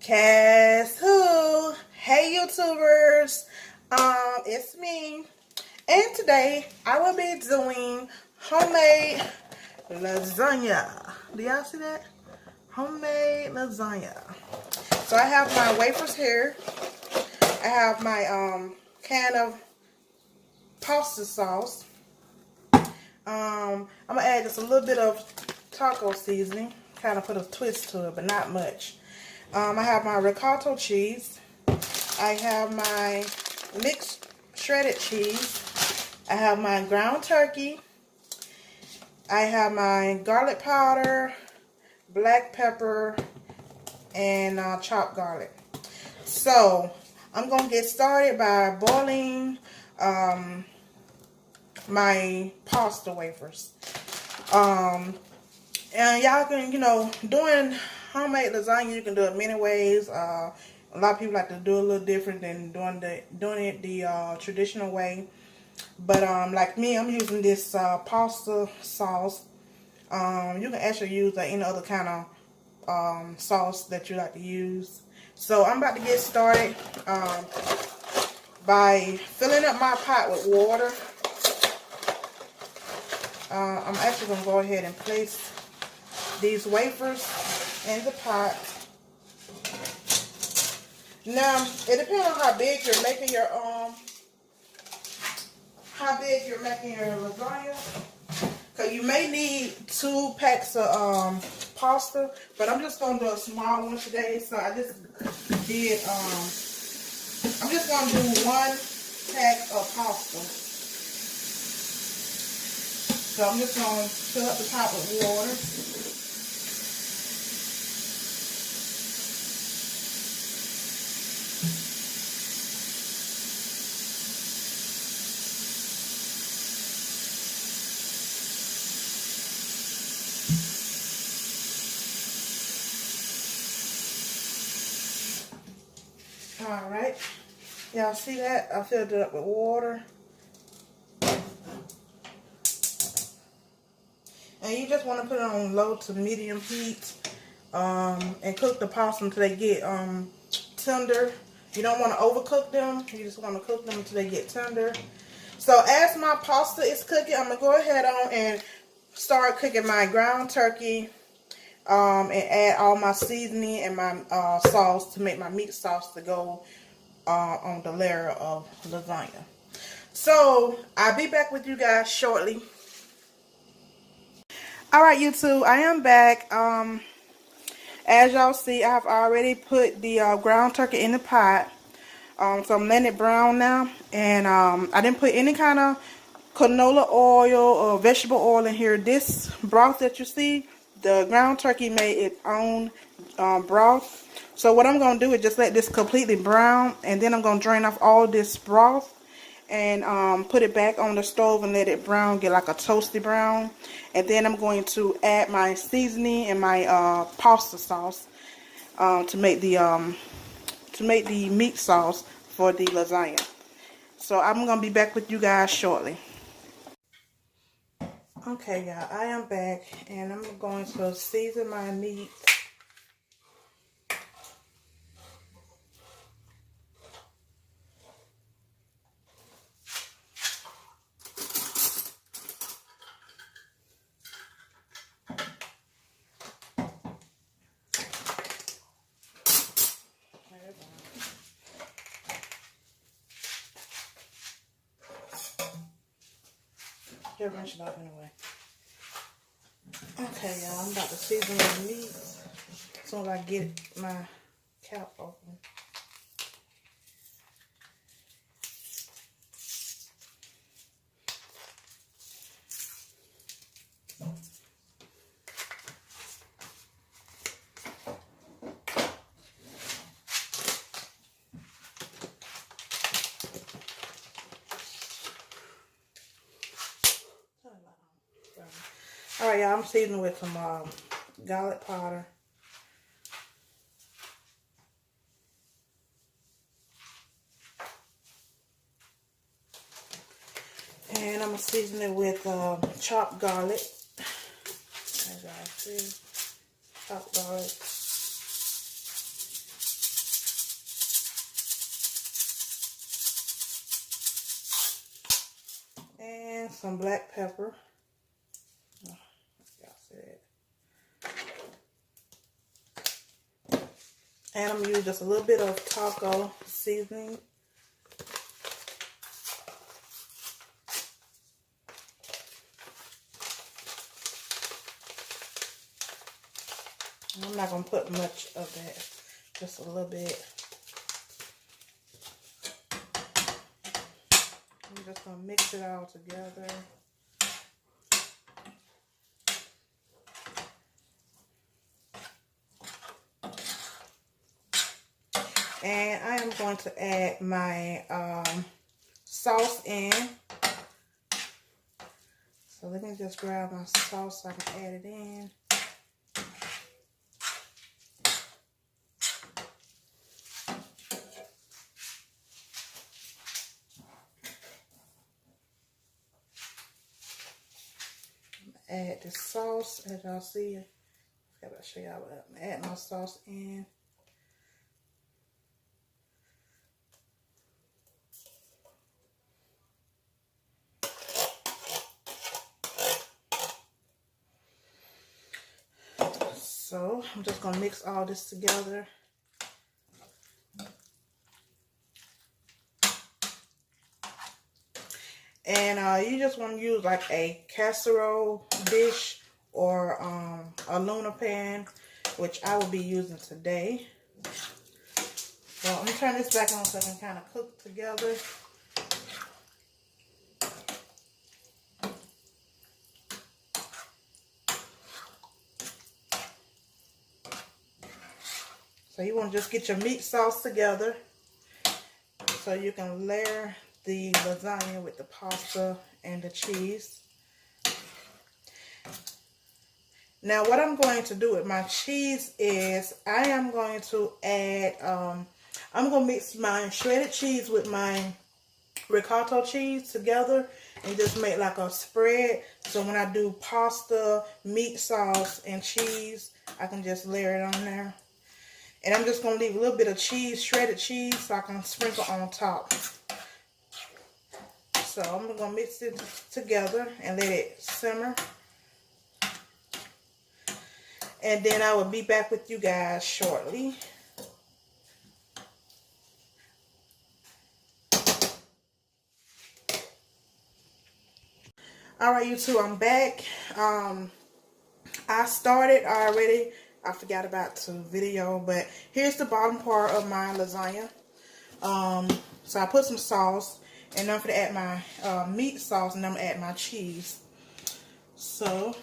Guess who? Hey YouTubers, it's me, and today I will be doing homemade lasagna. Do y'all see that? Homemade lasagna. So I have my wafers here. I have my can of pasta sauce. I'm gonna add just a little bit of taco seasoning, kind of put a twist to it, but not much. I have my ricotta cheese. I have my mixed shredded cheese. I have my ground turkey. I have my garlic powder, black pepper, and chopped garlic. So I'm gonna get started by boiling my pasta wafers. And y'all can, doing homemade lasagna, you can do it many ways. A lot of people like to do it a little different than doing it the traditional way. But like me, I'm using this pasta sauce. You can actually use any other kind of sauce that you like to use. So I'm about to get started by filling up my pot with water. I'm actually going to go ahead and place these wafers in the pot. Now, it depends on how big you're making your lasagna. Cause you may need 2 packs of pasta, but I'm just gonna do a small one today. So I just did I'm just gonna do 1 pack of pasta. So I'm just gonna fill up the pot with water. Alright, y'all see that? I filled it up with water. And you just want to put it on low to medium heat and cook the pasta until they get tender. You don't want to overcook them. You just want to cook them until they get tender. So as my pasta is cooking, I'm going to go ahead on and start cooking my ground turkey and add all my seasoning and my sauce to make my meat sauce to go on the layer of lasagna. So I'll be back with you guys shortly. Alright YouTube, I am back. As y'all see, I have already put the ground turkey in the pot. So I'm letting it brown now. And I didn't put any kind of canola oil or vegetable oil in here. This broth that you see, the ground turkey made its own broth. So what I'm going to do is just let this completely brown. And then I'm going to drain off all this broth. And put it back on the stove and let it brown, get like a toasty brown. And then I'm going to add my seasoning and my pasta sauce to make the meat sauce for the lasagna. So I'm gonna be back with you guys shortly. Okay, y'all, I am back, and I'm going to season my meat. Just rinse it out anyway. Okay, y'all, I'm about to season my meat as soon as I get my cap open. Alright, y'all, I'm seasoning with some garlic powder. And I'm going to season it with chopped garlic. As y'all see, chopped garlic. some black pepper. Oh, y'all see that. And I'm gonna use just a little bit of taco seasoning. I'm not gonna put much of that, just a little bit. I'm just gonna mix it all together. And I am going to add my sauce in. So let me just grab my sauce so I can add it in. Add the sauce, as y'all see. I gotta show y'all what I'm add my sauce in. So I'm just gonna mix all this together. And you just want to use like a casserole dish or a Luna pan, which I will be using today. So let me turn this back on so I can kind of cook together. So you want to just get your meat sauce together so you can layer the lasagna with the pasta and the cheese. Now what I'm going to do with my cheese is I am going to add, I'm going to mix my shredded cheese with my ricotta cheese together and just make like a spread. So when I do pasta, meat sauce, and cheese, I can just layer it on there. And I'm just going to leave a little bit of cheese, shredded cheese, so I can sprinkle on top. So I'm going to mix it together and let it simmer. And then I will be back with you guys shortly. Alright, you two, I'm back. I started already. I forgot about the video, but here's the bottom part of my lasagna. So I put some sauce, and I'm going to add my meat sauce, and I'm going to add my cheese. So